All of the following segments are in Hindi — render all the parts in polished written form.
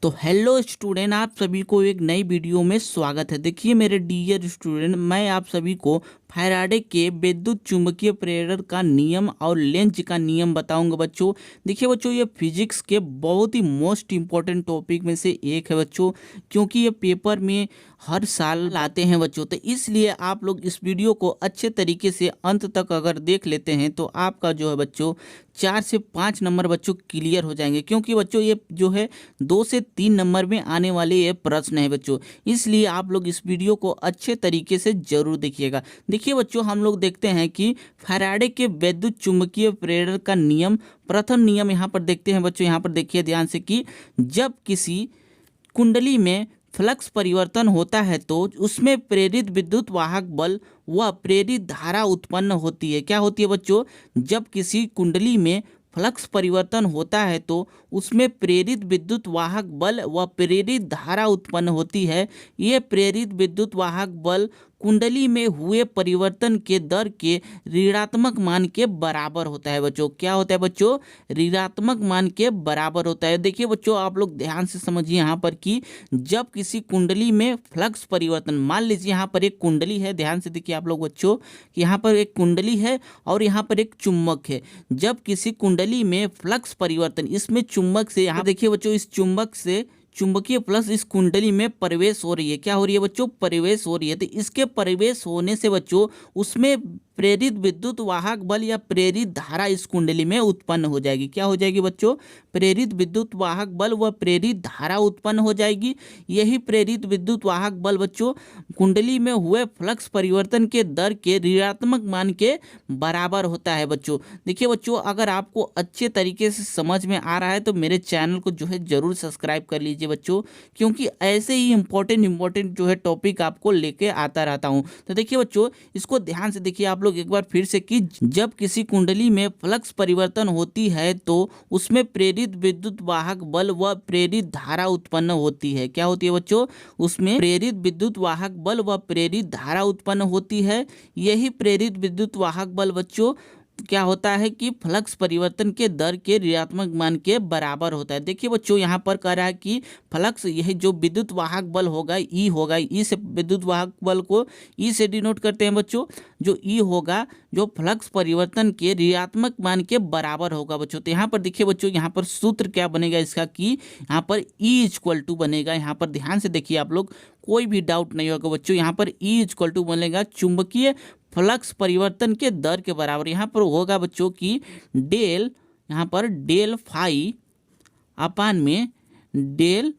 तो हेलो स्टूडेंट, आप सभी को एक नई वीडियो में स्वागत है। देखिए मेरे डियर स्टूडेंट, मैं आप सभी को फैराडे के विद्युत चुंबकीय प्रेरण का नियम और लेंज का नियम बताऊंगा बच्चों। देखिए बच्चों, ये फिजिक्स के बहुत ही मोस्ट इम्पोर्टेंट टॉपिक में से एक है बच्चों, क्योंकि ये पेपर में हर साल आते हैं बच्चों। तो इसलिए आप लोग इस वीडियो को अच्छे तरीके से अंत तक अगर देख लेते हैं तो आपका जो है बच्चों 4 से 5 नंबर बच्चों क्लियर हो जाएंगे, क्योंकि बच्चों ये जो है 2 से 3 नंबर में आने वाले ये प्रश्न है बच्चों। इसलिए आप लोग इस वीडियो को अच्छे तरीके से जरूर देखिएगा। देखिए बच्चों, हम लोग देखते हैं कि फैराडे के विद्युत चुंबकीय प्रेरण का नियम, प्रथम नियम यहाँ पर देखते हैं बच्चों। यहाँ पर देखिए ध्यान से कि जब किसी कुंडली में फ्लक्स परिवर्तन होता है तो उसमें प्रेरित विद्युत वाहक बल व प्रेरित धारा उत्पन्न होती है। क्या होती है बच्चों? जब किसी कुंडली में फ्लक्स परिवर्तन होता है तो उसमें प्रेरित विद्युत वाहक बल व प्रेरित धारा उत्पन्न होती है। ये प्रेरित विद्युत वाहक बल कुंडली में हुए परिवर्तन के दर के ऋणात्मक मान के बराबर होता है बच्चों। क्या होता है बच्चों? ऋणात्मक मान के बराबर होता है। देखिए बच्चों, आप लोग ध्यान से समझिए यहाँ पर कि जब किसी कुंडली में फ्लक्स परिवर्तन, मान लीजिए यहाँ पर एक कुंडली है, ध्यान से देखिए आप लोग बच्चों कि यहाँ पर एक कुंडली है और यहाँ पर एक चुंबक है। जब किसी कुंडली में फ्लक्स परिवर्तन, इसमें चुंबक से, यहाँ देखिए बच्चों, इस चुंबक से चुंबकीय प्लस इस कुंडली में प्रवेश हो रही है। क्या हो रही है बच्चों? प्रवेश हो रही है। तो इसके प्रवेश होने से बच्चों उसमें प्रेरित विद्युत वाहक बल या प्रेरित धारा इस कुंडली में उत्पन्न हो जाएगी। क्या हो जाएगी बच्चों? प्रेरित विद्युत वाहक बल व प्रेरित धारा उत्पन्न हो जाएगी। यही प्रेरित विद्युत वाहक बल बच्चों कुंडली में हुए फ्लक्स परिवर्तन के दर के ऋणात्मक मान के बराबर होता है बच्चों। देखिए बच्चों, अगर आपको अच्छे तरीके से समझ में आ रहा है तो मेरे चैनल को जो है जरूर सब्सक्राइब कर लीजिए बच्चों, क्योंकि ऐसे ही इंपॉर्टेंट जो है टॉपिक आपको लेके आता रहता हूँ। तो देखिए बच्चों, इसको ध्यान से देखिए आप लोग एक बार फिर से कि जब किसी कुंडली में फ्लक्स परिवर्तन होती है तो उसमें प्रेरित विद्युत वाहक बल व प्रेरित धारा उत्पन्न होती है। क्या होती है बच्चों? उसमें प्रेरित विद्युत वाहक बल व प्रेरित धारा उत्पन्न होती है। यही प्रेरित विद्युत वाहक बल बच्चों क्या होता है कि फ्लक्स परिवर्तन के दर के ऋणात्मक मान के बराबर होता है। देखिए बच्चों, यहाँ पर कह रहा है कि फ्लक्स, यह जो विद्युत वाहक बल होगा ई होगा, ई से विद्युत वाहक बल को ई से डिनोट करते हैं बच्चों। जो ई होगा जो फ्लक्स परिवर्तन के ऋणात्मक मान के बराबर होगा बच्चों। तो यहाँ पर देखिए बच्चों, यहाँ पर सूत्र क्या बनेगा इसका कि यहाँ पर ई इक्वल टू बनेगा। यहाँ पर ध्यान से देखिए आप लोग, कोई भी डाउट नहीं होगा बच्चों। यहाँ पर ई इक्वल टू बनेगा चुंबकीय फ्लक्स परिवर्तन के दर के बराबर। यहाँ पर होगा बच्चों कि डेल, यहाँ पर डेल फाई अपान में डेल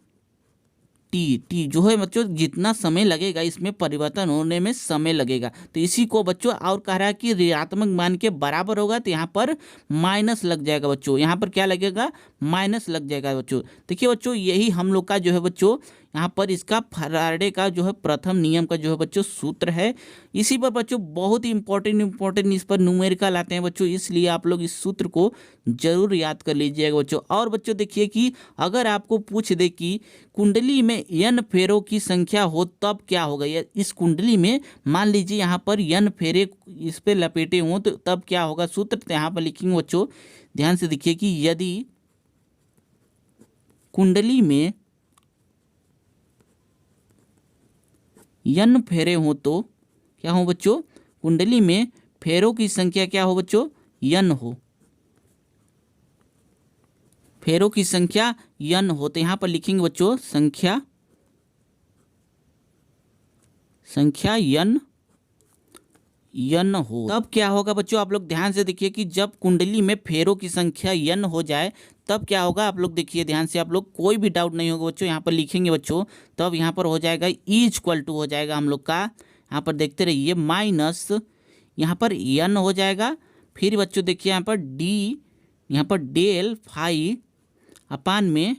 टी जो है बच्चों, जितना समय लगेगा इसमें परिवर्तन होने में समय लगेगा। तो इसी को बच्चों और कह रहा है कि ऋणात्मक मान के बराबर होगा, तो यहाँ पर माइनस लग जाएगा बच्चों। यहाँ पर क्या लगेगा? माइनस लग जाएगा बच्चों। देखिए बच्चों, यही हम लोग का जो है बच्चों यहाँ पर इसका फैराडे का जो है प्रथम नियम का जो है बच्चों सूत्र है। इसी पर बच्चों बहुत ही इंपॉर्टेंट इस पर न्यूमेरिकल आते हैं बच्चों, इसलिए आप लोग इस सूत्र को जरूर याद कर लीजिएगा बच्चों। और बच्चों देखिए कि अगर आपको पूछ दे कि कुंडली में n फेरों की संख्या हो तब क्या होगा, या इस कुंडली में मान लीजिए यहाँ पर n फेरे इस पे लपेटे हों तो तब क्या होगा, सूत्र तो यहाँ पर लिखेंगे बच्चों। ध्यान से देखिए कि यदि कुंडली में n फेरे हो तो क्या हो बच्चों? कुंडली में फेरों की संख्या क्या हो बच्चों? n हो। फेरों की संख्या n हो, तो यहाँ पर लिखेंगे बच्चों संख्या n हो, तब क्या होगा बच्चों? आप लोग ध्यान से देखिए कि जब कुंडली में फेरों की संख्या n हो जाए तब क्या होगा, आप लोग देखिए ध्यान से, आप लोग कोई भी डाउट नहीं होगा बच्चों। यहाँ पर लिखेंगे बच्चों, तब यहाँ पर हो जाएगा ई इक्वल टू हो जाएगा हम लोग का, यहाँ पर देखते रहिए, माइनस यहाँ पर n हो जाएगा। फिर बच्चों देखिए यहाँ पर डी, यहाँ पर डेल फाई अपान में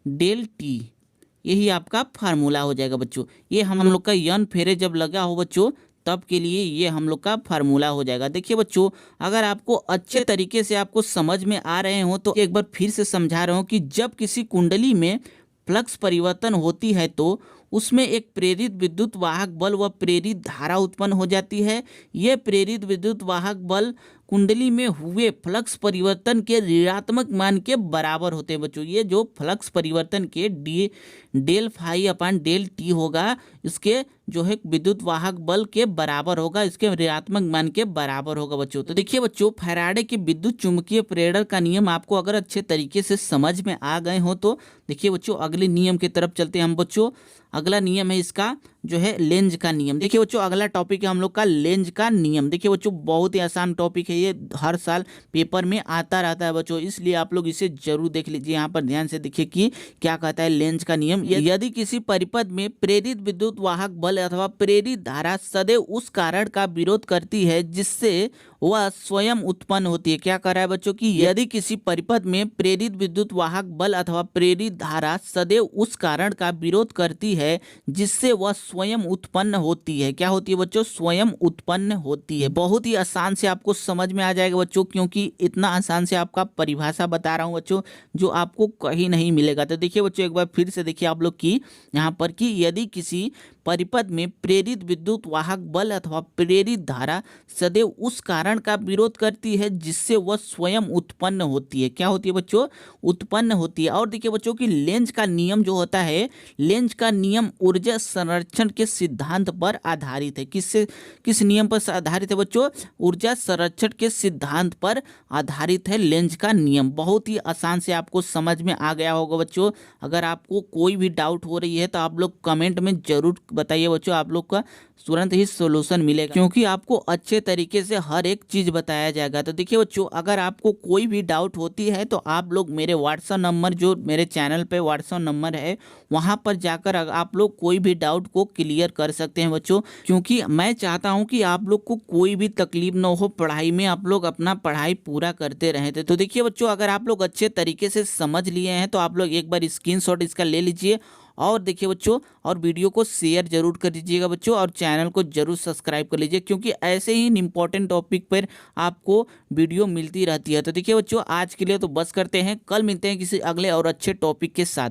डेल टी, यही आपका फार्मूला हो जाएगा बच्चों। ये हम लोग का n फेरे जब लगा हो बच्चों तब के लिए ये हम लोग का फार्मूला हो जाएगा। देखिए बच्चों, अगर आपको अच्छे तरीके से आपको समझ में आ रहे हो तो एक बार फिर से समझा रहा हूँ कि जब किसी कुंडली में फ्लक्स परिवर्तन होती है तो उसमें एक प्रेरित विद्युत वाहक बल व प्रेरित धारा उत्पन्न हो जाती है। ये प्रेरित विद्युत वाहक बल कुंडली में हुए फ्लक्स परिवर्तन के ऋणात्मक मान के बराबर होते हैं बच्चों। ये जो फ्लक्स परिवर्तन के del phi upon del t होगा, इसके जो है विद्युत वाहक बल के बराबर होगा, इसके ऋणात्मक मान के बराबर होगा बच्चों। तो देखिए बच्चों, फैराडे के विद्युत चुम्बकीय प्रेरण का नियम आपको अगर अच्छे तरीके से समझ में आ गए हो तो देखिए बच्चों, अगले नियम की तरफ चलते हैं हम बच्चों। अगला नियम है इसका जो है लेंज का नियम। देखिए बच्चों, अगला टॉपिक है हम लोग का लेंज का नियम। देखिए बच्चों, बहुत ही आसान टॉपिक है, ये हर साल पेपर में आता रहता है बच्चों, इसलिए आप लोग इसे जरूर देख लीजिए। यहाँ पर ध्यान से देखिए कि क्या कहता है लेंज का नियम। यदि किसी परिपथ में प्रेरित विद्युत वाहक बल अथवा प्रेरित धारा सदैव उस कारण का विरोध करती है जिससे वह स्वयं उत्पन्न होती है। क्या कर रहा है बच्चों कि यदि किसी परिपथ में प्रेरित विद्युत वाहक बल अथवा प्रेरित धारा सदैव उस कारण का विरोध करती है जिससे वह स्वयं उत्पन्न होती है। क्या होती है बच्चों? स्वयं उत्पन्न होती है। बहुत ही आसान से आपको समझ में आ जाएगा बच्चों, क्योंकि इतना आसान से आपका परिभाषा बता रहा हूं बच्चों, जो आपको कहीं नहीं मिलेगा। तो देखिए बच्चों, एक बार फिर से देखिए आप लोग की यहाँ पर कि यदि किसी परिपथ में प्रेरित विद्युत वाहक बल अथवा प्रेरित धारा सदैव उस कारण का विरोध करती है जिससे वह स्वयं उत्पन्न होती है। क्या होती है बच्चों? उत्पन्न होती है। और देखिए बच्चों कि लेंज का नियम जो होता है, लेंज का नियम ऊर्जा संरक्षण के सिद्धांत पर आधारित है। किस नियम पर आधारित है बच्चों? ऊर्जा संरक्षण के सिद्धांत पर आधारित है लेंज का नियम। बहुत ही आसान से आपको समझ में आ गया होगा बच्चों। अगर आपको कोई भी डाउट हो रही है तो आप लोग कमेंट में जरूर बताइए बच्चों, आप लोग का तुरंत ही सोल्यूशन मिलेगा, क्योंकि आपको अच्छे तरीके से हर एक चीज बताया जाएगा। तो देखिए बच्चों, अगर आपको कोई भी डाउट होती है तो आप लोग मेरे व्हाट्सएप नंबर, जो मेरे चैनल पे व्हाट्सएप नंबर है, वहां पर जाकर आप लोग कोई भी डाउट को क्लियर कर सकते हैं बच्चों, क्योंकि मैं चाहता हूं कि आप लोग को कोई भी तकलीफ न हो पढ़ाई में, आप लोग अपना पढ़ाई पूरा करते रहे थे। तो देखिए बच्चों, अगर आप लोग अच्छे तरीके से समझ लिए हैं तो आप लोग एक बार स्क्रीनशॉट इसका ले लीजिए और देखिए बच्चों, और वीडियो को शेयर जरूर कर दीजिएगा बच्चों, और चैनल को जरूर सब्सक्राइब कर लीजिए, क्योंकि ऐसे ही इंपॉर्टेंट टॉपिक पर आपको वीडियो मिलती रहती है। तो देखिए बच्चों, आज के लिए तो बस करते हैं, कल मिलते हैं किसी अगले और अच्छे टॉपिक के साथ।